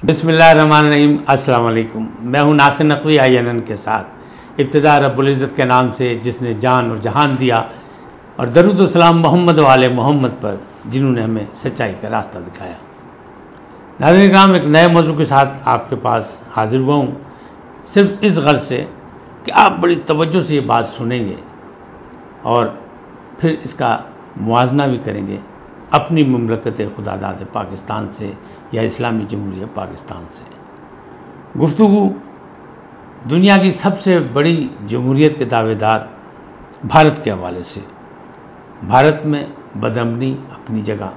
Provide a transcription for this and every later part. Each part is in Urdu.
بسم اللہ الرحمن الرحیم. السلام علیکم. میں ہوں ناصر نقوی INN کے ساتھ. ابتدا رب العزت کے نام سے جس نے جان اور جہان دیا، اور درود و سلام محمد و آل محمد پر جنہوں نے ہمیں سچائی کا راستہ دکھایا. ناظرین کرام، ایک نئے موضوع کے ساتھ آپ کے پاس حاضر ہوا ہوں، صرف اس غرض سے کہ آپ بڑی توجہ سے یہ بات سنیں گے اور پھر اس کا موازنہ بھی کریں گے اپنی مملکت خداداد پاکستان سے یا اسلامی جمہوریہ پاکستان سے. گفتگو دنیا کی سب سے بڑی جمہوریت کے دعوے دار بھارت کے حوالے سے. بھارت میں بدامنی اپنی جگہ،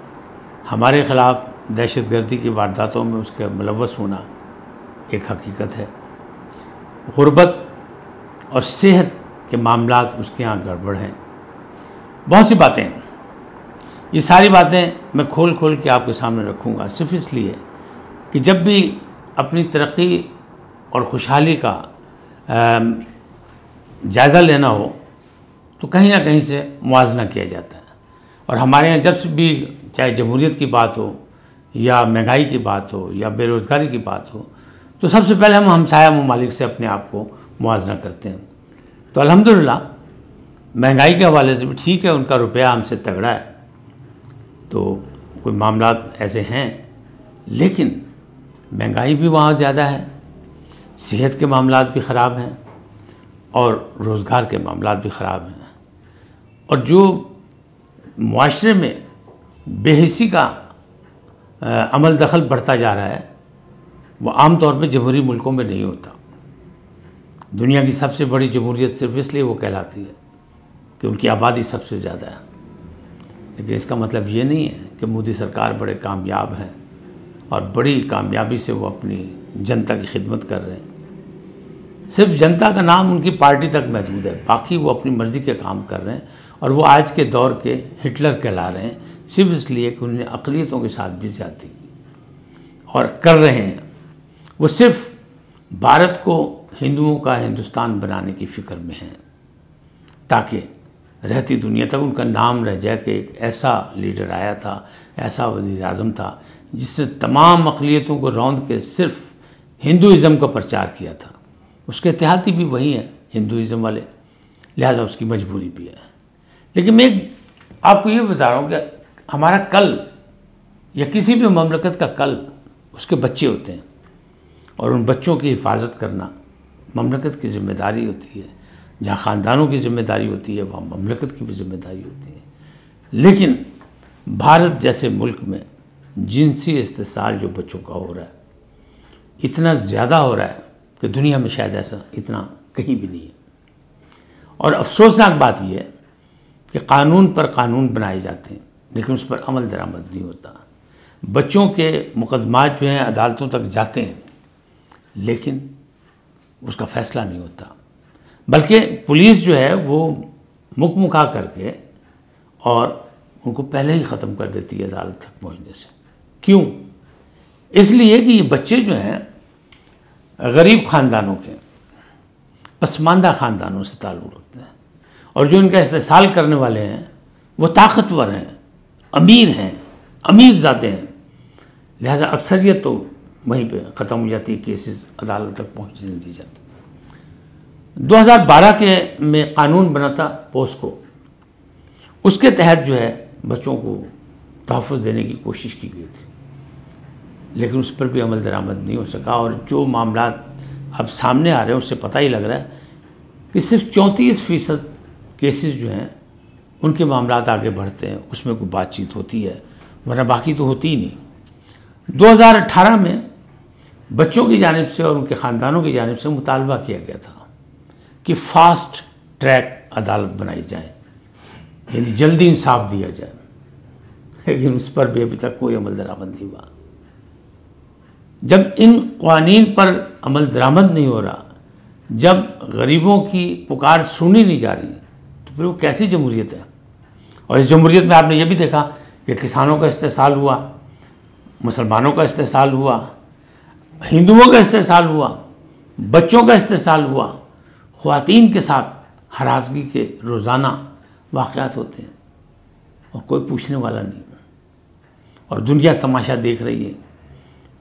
ہمارے خلاف دہشت گردی کی وارداتوں میں اس کا ملوث ہونا ایک حقیقت ہے. غربت اور صحت کے معاملات اس کے ہاں گڑبڑ ہیں. بہت سی باتیں ہیں. یہ ساری باتیں میں کھول کھول کے آپ کے سامنے رکھوں گا، صرف اس لیے کہ جب بھی اپنی ترقی اور خوشحالی کا جائزہ لینا ہو تو کہیں نہ کہیں سے موازنہ کیا جاتا ہے. اور ہمارے یہاں جب بھی چاہے جمہوریت کی بات ہو یا مہنگائی کی بات ہو یا بے روزگاری کی بات ہو تو سب سے پہلے ہم ہمسایہ ممالک سے اپنے آپ کو موازنہ کرتے ہیں. تو الحمدللہ مہنگائی کے حوالے سے بھی ٹھیک ہے، ان کا روپیہ ہم سے تگڑا ہے، تو کوئی معاملات ایسے ہیں، لیکن مہنگائی بھی وہاں زیادہ ہے، صحت کے معاملات بھی خراب ہیں اور روزگار کے معاملات بھی خراب ہیں. اور جو معاشرے میں بے حسی کا عمل دخل بڑھتا جا رہا ہے وہ عام طور پہ جمہوری ملکوں میں نہیں ہوتا. دنیا کی سب سے بڑی جمہوریت صرف اس لیے وہ کہلاتی ہے کہ ان کی آبادی سب سے زیادہ ہے، لیکن اس کا مطلب یہ نہیں ہے کہ مودی سرکار بڑے کامیاب ہیں اور بڑی کامیابی سے وہ اپنی جنتا کی خدمت کر رہے ہیں. صرف جنتا کا نام ان کی پارٹی تک محدود ہے، باقی وہ اپنی مرضی کے کام کر رہے ہیں اور وہ آج کے دور کے ہٹلر کہلا رہے ہیں، صرف اس لیے کہ انہوں نے اقلیتوں کے ساتھ بھی زیادتی اور کر رہے ہیں. وہ صرف بھارت کو ہندوؤں کا ہندوستان بنانے کی فکر میں ہیں تاکہ رہتی دنیا تک ان کا نام رہ جائے کہ ایک ایسا لیڈر آیا تھا، ایسا وزیر اعظم تھا جس نے تمام اقلیتوں کو روند کے صرف ہندوازم کا پرچار کیا تھا. اس کے اتحادی بھی وہی ہیں ہندوازم والے، لہذا اس کی مجبوری بھی ہے. لیکن میں آپ کو یہ بتا رہا ہوں کہ ہمارا کل یا کسی بھی مملکت کا کل اس کے بچے ہوتے ہیں اور ان بچوں کی حفاظت کرنا مملکت کی ذمہ داری ہوتی ہے. جہاں خاندانوں کی ذمہ داری ہوتی ہے وہاں مملکت کی بھی ذمہ داری ہوتی ہے. لیکن بھارت جیسے ملک میں جنسی استحصال جو بچوں کا ہو رہا ہے اتنا زیادہ ہو رہا ہے کہ دنیا میں شاید ایسا اتنا کہیں بھی نہیں ہے. اور افسوسناک بات یہ ہے کہ قانون پر قانون بنائے جاتے ہیں لیکن اس پر عمل درآمد نہیں ہوتا. بچوں کے مقدمات جو ہیں عدالتوں تک جاتے ہیں لیکن اس کا فیصلہ نہیں ہوتا، بلکہ پولیس جو ہے وہ مکا کر کے اور ان کو پہلے ہی ختم کر دیتی ہے عدالت تک پہنچنے سے. کیوں؟ اس لیے کہ یہ بچے جو ہیں غریب خاندانوں کے، پسماندہ خاندانوں سے تعلق رکھتے ہیں اور جو ان کا استحصال کرنے والے ہیں وہ طاقتور ہیں، امیر ہیں، امیر زادے ہیں، لہذا اکثریت تو وہیں پہ ختم ہو جاتی ہے، کیسز عدالت تک پہنچنے نہیں دی جاتی. 2012 کے میں قانون بنا تھا پوسکو، اس کے تحت جو ہے بچوں کو تحفظ دینے کی کوشش کی گئی تھی لیکن اس پر بھی عمل درآمد نہیں ہو سکا. اور جو معاملات اب سامنے آ رہے ہیں اس سے پتہ ہی لگ رہا ہے کہ صرف 34% کیسز جو ہیں ان کے معاملات آگے بڑھتے ہیں، اس میں کوئی بات چیت ہوتی ہے، ورنہ باقی تو ہوتی ہی نہیں. 2018 میں بچوں کی جانب سے اور ان کے خاندانوں کی جانب سے مطالبہ کیا گیا تھا کہ فاسٹ ٹریک عدالت بنائی جائے، یعنی جلدی انصاف دیا جائے، لیکن اس پر بھی ابھی تک کوئی عمل درآمد نہیں ہوا. جب ان قوانین پر عمل درآمد نہیں ہو رہا، جب غریبوں کی پکار سنی نہیں جا رہی تو پھر وہ کیسی جمہوریت ہے؟ اور اس جمہوریت میں آپ نے یہ بھی دیکھا کہ کسانوں کا استحصال ہوا، مسلمانوں کا استحصال ہوا، ہندوؤں کا استحصال ہوا، بچوں کا استحصال ہوا، خواتین کے ساتھ ہراسگی کے روزانہ واقعات ہوتے ہیں اور کوئی پوچھنے والا نہیں. اور دنیا تماشا دیکھ رہی ہے.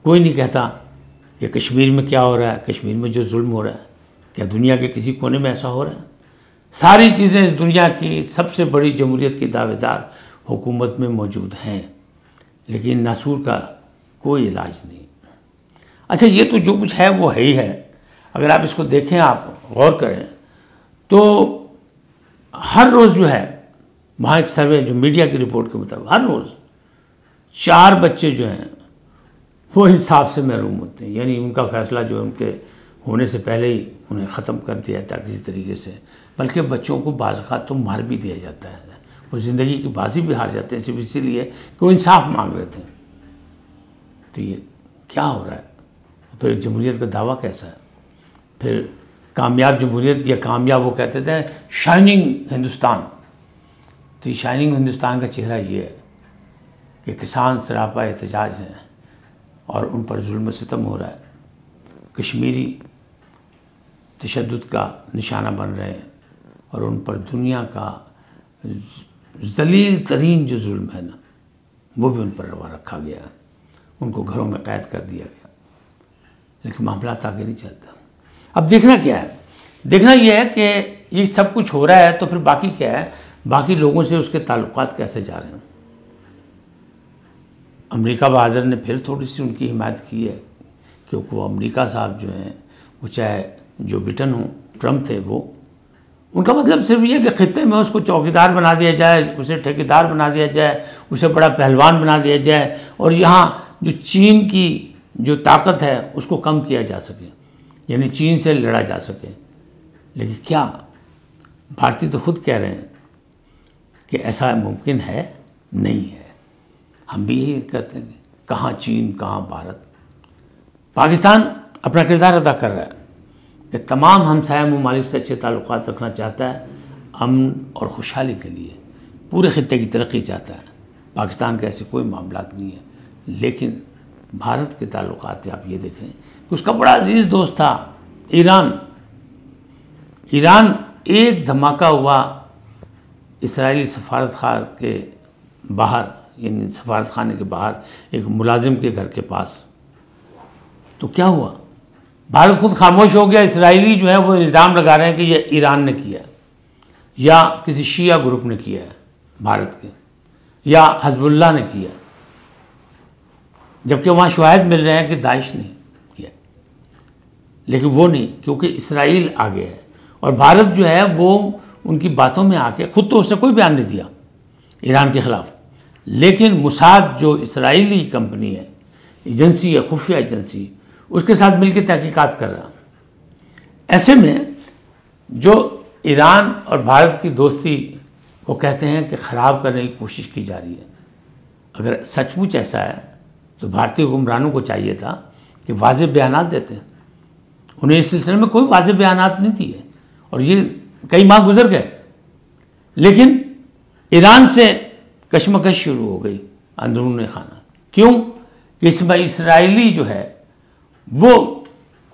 کوئی نہیں کہتا کہ کشمیر میں کیا ہو رہا ہے، کشمیر میں جو ظلم ہو رہا ہے، کیا دنیا کے کسی کونے میں ایسا ہو رہا ہے؟ ساری چیزیں اس دنیا کی سب سے بڑی جمہوریت کی دعوے دار حکومت میں موجود ہیں، لیکن ناسور کا کوئی علاج نہیں۔ اچھا، یہ تو جو کچھ ہے وہ ہے ہی ہے۔ اگر آپ اس کو دیکھیں، آپ غور کریں تو ہر روز جو ہے وہاں ایک سروے جو میڈیا کی رپورٹ کے مطابق ہر روز 4 بچے جو ہیں وہ انصاف سے محروم ہوتے ہیں، یعنی ان کا فیصلہ جو ان کے ہونے سے پہلے ہی انہیں ختم کر دیا جاتا ہے کسی طریقے سے، بلکہ بچوں کو بعض اوقات تو مار بھی دیا جاتا ہے، وہ زندگی کی بازی بھی ہار جاتے ہیں صرف اسی لیے کہ وہ انصاف مانگ رہے تھے۔ تو یہ کیا ہو رہا ہے؟ پھر جمہوریت کا دعویٰ کیسا ہے؟ پھر کامیاب جمہوریت یا کامیاب وہ کہتے تھے شائننگ ہندوستان، تو یہ شائننگ ہندوستان کا چہرہ یہ ہے کہ کسان سراپا احتجاج ہیں اور ان پر ظلم و ستم ہو رہا ہے، کشمیری تشدد کا نشانہ بن رہے ہیں، اور ان پر دنیا کا ذلیل ترین جو ظلم ہے نا وہ بھی ان پر روا رکھا گیا ہے، ان کو گھروں میں قید کر دیا گیا، لیکن معاملات آگے نہیں چلتا۔ اب دیکھنا کیا ہے؟ دیکھنا یہ ہے کہ یہ سب کچھ ہو رہا ہے تو پھر باقی کیا ہے؟ باقی لوگوں سے اس کے تعلقات کیسے جا رہے ہیں؟ امریکہ بہادر نے پھر تھوڑی سی ان کی حمایت کی ہے، کیونکہ وہ امریکہ صاحب جو ہیں وہ چاہے جو بٹن ہوں، ٹرمپ تھے، وہ ان کا مطلب صرف یہ کہ خطے میں اس کو چوکیدار بنا دیا جائے، اسے ٹھیکیدار بنا دیا جائے، اسے بڑا پہلوان بنا دیا جائے، اور یہاں جو چین کی جو طاقت ہے اس کو کم کیا جا سکے، یعنی چین سے لڑا جا سکے۔ لیکن کیا بھارتی تو خود کہہ رہے ہیں کہ ایسا ممکن ہے نہیں ہے۔ ہم بھی یہی کرتے ہیں، کہاں چین کہاں بھارت۔ پاکستان اپنا کردار ادا کر رہا ہے کہ تمام ہمسایہ ممالک سے اچھے تعلقات رکھنا چاہتا ہے، امن اور خوشحالی کے لیے پورے خطے کی ترقی چاہتا ہے۔ پاکستان کے ایسے کوئی معاملات نہیں ہیں، لیکن بھارت کے تعلقات آپ یہ دیکھیں کہ اس کا بڑا عزیز دوست تھا ایران۔ ایران ایک دھماکہ ہوا اسرائیلی سفارت خانے کے باہر، یعنی سفارت خانے کے باہر ایک ملازم کے گھر کے پاس، تو کیا ہوا؟ بھارت خود خاموش ہو گیا۔ اسرائیلی جو ہے وہ الزام لگا رہے ہیں کہ یہ ایران نے کیا یا کسی شیعہ گروپ نے کیا ہے بھارت کے، یا حزب اللہ نے کیا، جبکہ وہاں شواہد مل رہے ہیں کہ داعش نے کیا، لیکن وہ نہیں، کیونکہ اسرائیل آگے ہے، اور بھارت جو ہے وہ ان کی باتوں میں آ کے خود تو اس نے کوئی بیان نہیں دیا ایران کے خلاف، لیکن موساد جو اسرائیلی کمپنی ہے، ایجنسی ہے، خفیہ ایجنسی، اس کے ساتھ مل کے تحقیقات کر رہا۔ ایسے میں جو ایران اور بھارت کی دوستی کو کہتے ہیں کہ خراب کرنے کی کوشش کی جا رہی ہے، اگر سچ مچ ایسا ہے تو بھارتی حکمرانوں کو چاہیے تھا کہ واضح بیانات دیتے ہیں۔ انہیں اس سلسلے میں کوئی واضح بیانات نہیں دیے، اور یہ کئی ماہ گزر گئے، لیکن ایران سے کشمکش شروع ہو گئی اندرون خانہ۔ کیوں؟ کہ اس میں اسرائیلی جو ہے وہ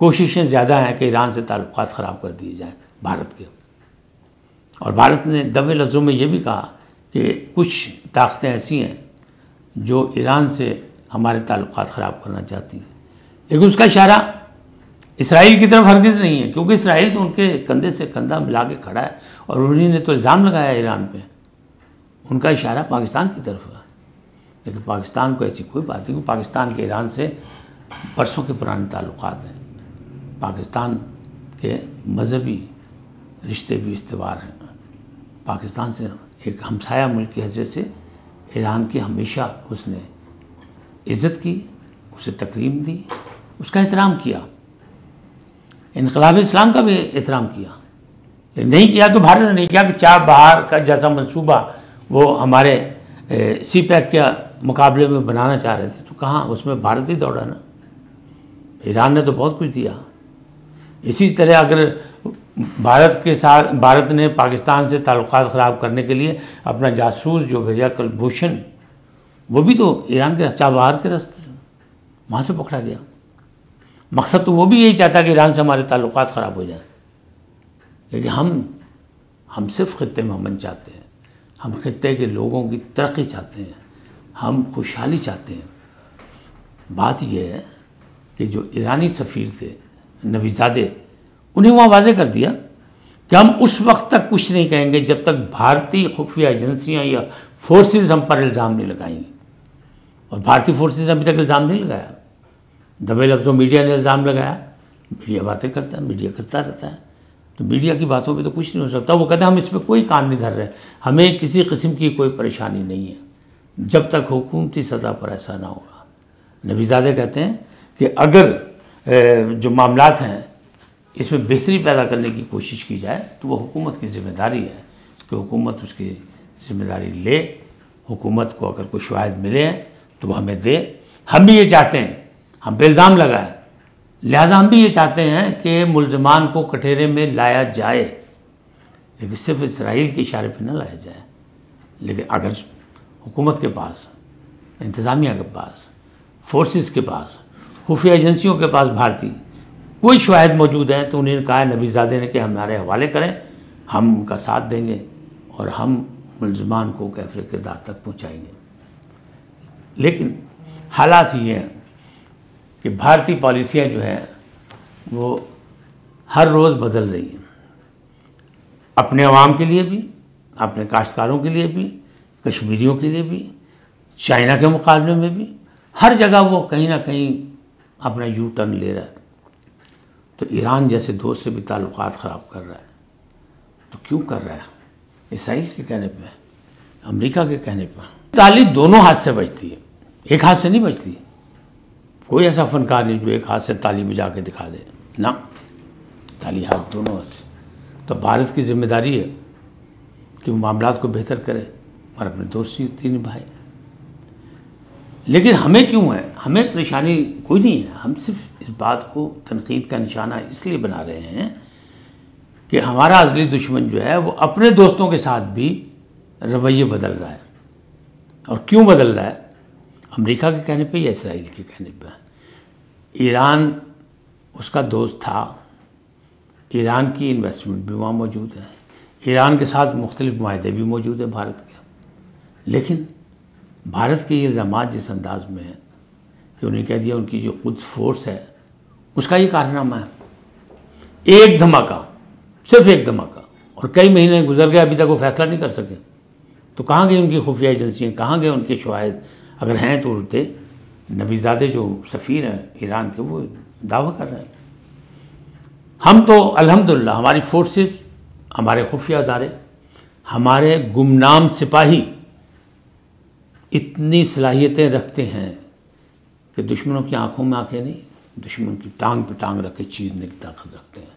کوششیں زیادہ ہیں کہ ایران سے تعلقات خراب کر دیے جائیں بھارت کے، اور بھارت نے دبے لفظوں میں یہ بھی کہا کہ کچھ طاقتیں ایسی ہیں جو ایران سے ہمارے تعلقات خراب کرنا چاہتی ہیں، لیکن اس کا اشارہ اسرائیل کی طرف ہرگز نہیں ہے، کیونکہ اسرائیل تو ان کے کندھے سے کندھا ملا کے کھڑا ہے، اور انہی نے تو الزام لگایا ایران پہ۔ ان کا اشارہ پاکستان کی طرف ہے، لیکن پاکستان کو ایسی کوئی بات نہیں، کہ پاکستان کے ایران سے برسوں کے پرانے تعلقات ہیں، پاکستان کے مذہبی رشتے بھی استوار ہیں۔ پاکستان سے ایک ہمسایہ ملک کی حیثیت سے ایران کی ہمیشہ اس نے عزت کی، اسے تکریم دی، اس کا احترام کیا، انقلاب اسلام کا بھی احترام کیا، لیکن نہیں کیا تو بھارت نے نہیں کیا کہ چار بہار کا جیسا منصوبہ وہ ہمارے سی پیک کے مقابلے میں بنانا چاہ رہے تھے، تو کہاں اس میں بھارت ہی دوڑا نا۔ ایران نے تو بہت کچھ دیا۔ اسی طرح اگر بھارت کے ساتھ بھارت نے پاکستان سے تعلقات خراب کرنے کے لیے اپنا جاسوس جو بھیجا کلبھوشن، وہ بھی تو ایران کے چابہار کے راستے سے وہاں سے پکڑا گیا۔ مقصد تو وہ بھی یہی چاہتا کہ ایران سے ہمارے تعلقات خراب ہو جائیں، لیکن ہم صرف خطے میں امن چاہتے ہیں، ہم خطے کے لوگوں کی ترقی چاہتے ہیں، ہم خوشحالی چاہتے ہیں۔ بات یہ ہے کہ جو ایرانی سفیر تھے نبیزادے، انہیں وہاں واضح کر دیا کہ ہم اس وقت تک کچھ نہیں کہیں گے جب تک بھارتی خفیہ ایجنسیاں یا فورسز ہم پر الزام نہیں لگائیں گی. اور بھارتی فورسز نے ابھی تک الزام نہیں لگایا. دبے لفظوں میڈیا نے الزام لگایا. میڈیا باتیں کرتا ہے، میڈیا کرتا رہتا ہے، تو میڈیا کی باتوں پہ تو کچھ نہیں ہو سکتا. وہ کہتے ہیں ہم اس پہ کوئی کان نہیں دھر رہے، ہمیں کسی قسم کی کوئی پریشانی نہیں ہے جب تک حکومتی سطح پر ایسا نہ ہوگا. نبیزادے کہتے ہیں کہ اگر جو معاملات ہیں اس میں بہتری پیدا کرنے کی کوشش کی جائے تو وہ حکومت کی ذمہ داری ہے کہ حکومت اس کی ذمہ داری لے. حکومت کو اگر کوئی شواہد ملے ہیں تو وہ ہمیں دے. ہم بھی یہ چاہتے ہیں، ہم پہ الزام لگائیں، لہٰذا ہم بھی یہ چاہتے ہیں کہ ملزمان کو کٹہرے میں لایا جائے، لیکن صرف اسرائیل کے اشارے پہ نہ لایا جائے. لیکن اگر حکومت کے پاس، انتظامیہ کے پاس، فورسز کے پاس، خفیہ ایجنسیوں کے پاس بھارتی کوئی شواہد موجود ہیں تو انہیں کہا نبیزادے نے کہ ہمارے حوالے کریں، ہم ان کا ساتھ دیں گے اور ہم ملزمان کو کیفر کردار تک پہنچائیں گے. لیکن حالات یہ ہیں کہ بھارتی پالیسیاں جو ہیں وہ ہر روز بدل رہی ہیں، اپنے عوام کے لیے بھی، اپنے کاشتکاروں کے لیے بھی، کشمیریوں کے لیے بھی، چائنا کے مقابلے میں بھی. ہر جگہ وہ کہیں نہ کہیں اپنا یو ٹرن لے رہا ہے. تو ایران جیسے دوست سے بھی تعلقات خراب کر رہا ہے. تو کیوں کر رہا ہے؟ اسرائیل کے کہنے پہ، امریکہ کے کہنے پہ. تالی دونوں ہاتھ سے بجتی ہے، ایک ہاتھ سے نہیں بجتی. کوئی ایسا فنکار نہیں جو ایک ہاتھ سے تالی بجا کے دکھا دے، نہ، تالی ہاتھ دونوں ہاتھ سے. تو بھارت کی ذمہ داری ہے کہ وہ معاملات کو بہتر کرے اور اپنے دوستی نبھائے. لیکن ہمیں کیوں ہے؟ ہمیں پریشانی کوئی نہیں ہے. ہم صرف اس بات کو تنقید کا نشانہ اس لیے بنا رہے ہیں کہ ہمارا ازلی دشمن جو ہے وہ اپنے دوستوں کے ساتھ بھی رویے بدل رہا ہے. اور کیوں بدل رہا ہے؟ امریکہ کے کہنے پہ یا اسرائیل کے کہنے پہ. ایران اس کا دوست تھا، ایران کی انویسٹمنٹ بھی وہاں موجود ہے، ایران کے ساتھ مختلف معاہدے بھی موجود ہیں بھارت کے. لیکن بھارت کے یہ الزامات جس انداز میں ہیں کہ انہیں کہہ دیا ان کی جو قدس فورس ہے اس کا یہ کارنامہ ہے. ایک دھماکہ، صرف ایک دھماکہ، اور کئی مہینے گزر گئے ابھی تک وہ فیصلہ نہیں کر سکے. تو کہاں گئی ان کی خفیہ ایجنسیاں؟ کہاں گئے ان کے شواہد؟ اگر ہیں تو دے. نبیزادے جو سفیر ہیں ایران کے وہ دعویٰ کر رہے ہیں. ہم تو الحمدللہ ہماری فورسز، ہمارے خفیہ ادارے، ہمارے گمنام سپاہی اتنی صلاحیتیں رکھتے ہیں کہ دشمنوں کی آنکھوں میں آنکھیں نہیں، دشمن کی ٹانگ پہ ٹانگ رکھ کے چیرنے کی طاقت رکھتے ہیں.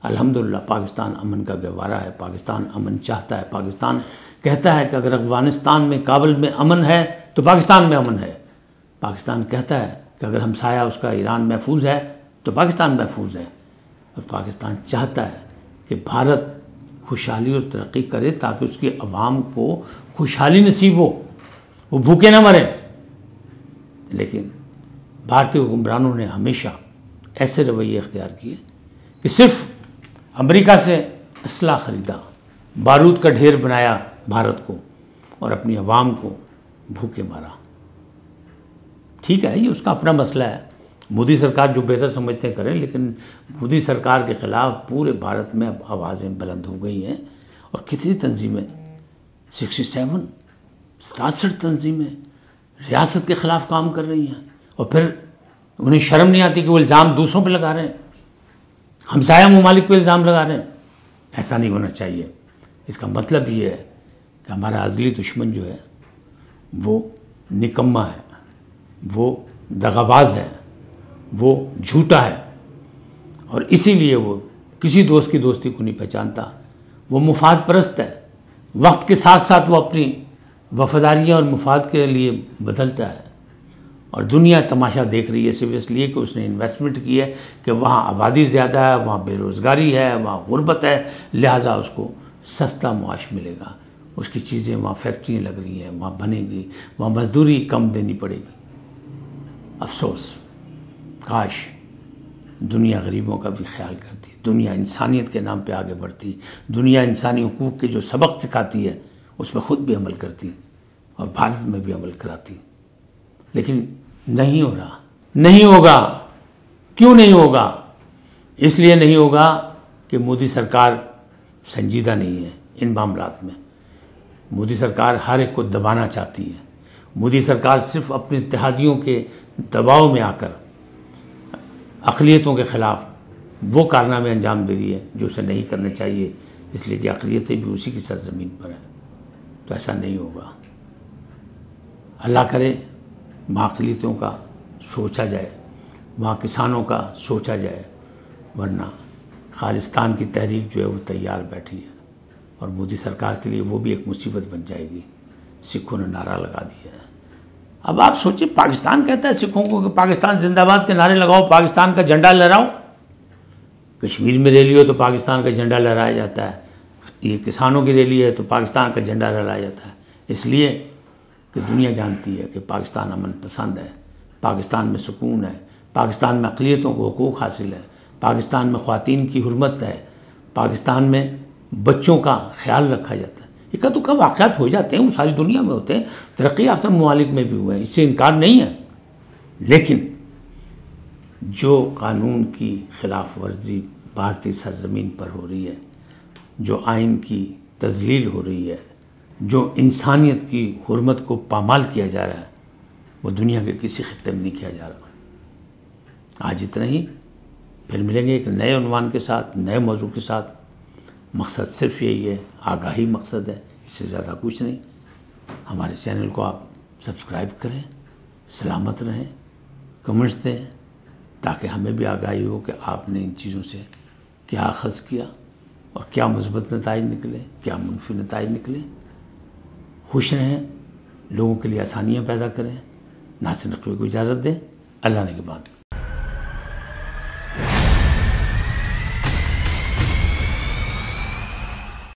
الحمدللہ پاکستان امن کا گہوارہ ہے، پاکستان امن چاہتا ہے. پاکستان کہتا ہے کہ اگر افغانستان میں، کابل میں امن ہے تو پاکستان میں امن ہے. پاکستان کہتا ہے کہ اگر ہمسایہ اس کا ایران محفوظ ہے تو پاکستان محفوظ ہے. اور پاکستان چاہتا ہے کہ بھارت خوشحالی اور ترقی کرے تاکہ اس کی عوام کو خوشحالی نصیب ہو، وہ بھوکے نہ مریں. لیکن بھارتی حکمرانوں نے ہمیشہ ایسے رویے اختیار کیے کہ صرف امریکہ سے اسلحہ خریدا، بارود کا ڈھیر بنایا بھارت کو، اور اپنی عوام کو بھوکے مارا. ٹھیک ہے، یہ اس کا اپنا مسئلہ ہے. مودی سرکار جو بہتر سمجھتے ہیں کریں، لیکن مودی سرکار کے خلاف پورے بھارت میں اب آوازیں بلند ہو گئی ہیں. اور کتنی تنظیمیں، 67 تنظیمیں ریاست کے خلاف کام کر رہی ہیں، اور پھر انہیں شرم نہیں آتی کہ وہ الزام دوسروں پہ لگا رہے ہیں، ہمسایہ ممالک پہ الزام لگا رہے ہیں. ایسا نہیں ہونا چاہیے. اس کا مطلب یہ ہے کہ ہمارا ازلی دشمن جو ہے وہ نکما ہے، وہ دغاباز ہے، وہ جھوٹا ہے، اور اسی لیے وہ کسی دوست کی دوستی کو نہیں پہچانتا. وہ مفاد پرست ہے. وقت کے ساتھ ساتھ وہ اپنی وفاداریاں اور مفاد کے لیے بدلتا ہے. اور دنیا تماشا دیکھ رہی ہے صرف اس لیے کہ اس نے انویسٹمنٹ کی ہے کہ وہاں آبادی زیادہ ہے، وہاں بے روزگاری ہے، وہاں غربت ہے، لہٰذا اس کو سستا معاش ملے گا. اس کی چیزیں وہاں فیکٹریاں لگ رہی ہیں، وہاں بنے گی، وہاں مزدوری کم دینی پڑے گی. افسوس، کاش دنیا غریبوں کا بھی خیال کرتی، دنیا انسانیت کے نام پہ آگے بڑھتی، دنیا انسانی حقوق کے جو سبق سکھاتی ہے اس پہ خود بھی عمل کرتی اور بھارت میں بھی عمل کراتی. لیکن نہیں ہو رہا، نہیں ہوگا. کیوں نہیں ہوگا؟ اس لیے نہیں ہوگا کہ مودی سرکار سنجیدہ نہیں ہے ان معاملات میں. مودی سرکار ہر ایک کو دبانا چاہتی ہے. مودی سرکار صرف اپنے اتحادیوں کے دباؤ میں آ کر اقلیتوں کے خلاف وہ کارنامے انجام دے رہی ہے جو اسے نہیں کرنے چاہیے، اس لیے کہ اقلیتیں بھی اسی کی سرزمین پر ہیں. تو ایسا نہیں ہوگا. اللہ کرے وہاں اقلیتوں کا سوچا جائے، وہاں کسانوں کا سوچا جائے، ورنہ خالستان کی تحریک جو ہے وہ تیار بیٹھی ہے اور مودی سرکار کے لیے وہ بھی ایک مصیبت بن جائے گی. سکھوں نے نعرہ لگا دیا ہے. اب آپ سوچیں، پاکستان کہتا ہے سکھوں کو کہ پاکستان زندہ باد کے نعرے لگاؤ، پاکستان کا جھنڈا لہراؤ. کشمیر میں ریلی ہو تو پاکستان کا جھنڈا لہرایا جاتا ہے. یہ کسانوں کی ریلی ہے تو پاکستان کا جھنڈا لہرایا جاتا ہے. اس لیے کہ دنیا جانتی ہے کہ پاکستان امن پسند ہے، پاکستان میں سکون ہے، پاکستان میں اقلیتوں کو حقوق حاصل ہے، پاکستان میں خواتین کی حرمت ہے، پاکستان میں بچوں کا خیال رکھا جاتا ہے. اکا دکا واقعات ہو جاتے ہیں، وہ ساری دنیا میں ہوتے ہیں، ترقی یافتہ ممالک میں بھی ہوئے ہیں، اس سے انکار نہیں ہے. لیکن جو قانون کی خلاف ورزی بھارتی سرزمین پر ہو رہی ہے، جو آئین کی تذلیل ہو رہی ہے، جو انسانیت کی حرمت کو پامال کیا جا رہا ہے، وہ دنیا کے کسی خطے میں نہیں کیا جا رہا. آج اتنا ہی. پھر ملیں گے ایک نئے عنوان کے ساتھ، نئے موضوع کے ساتھ. مقصد صرف یہی ہے، آگاہی مقصد ہے، اس سے زیادہ کچھ نہیں. ہمارے چینل کو آپ سبسکرائب کریں، سلامت رہیں، کمنٹس دیں تاکہ ہمیں بھی آگاہی ہو کہ آپ نے ان چیزوں سے کیا اخذ کیا اور کیا مثبت نتائج نکلے، کیا منفی نتائج نکلے. خوش رہیں، لوگوں کے لیے آسانیاں پیدا کریں. ناصر نقوی کو اجازت دیں. اللہ نے کے بعد.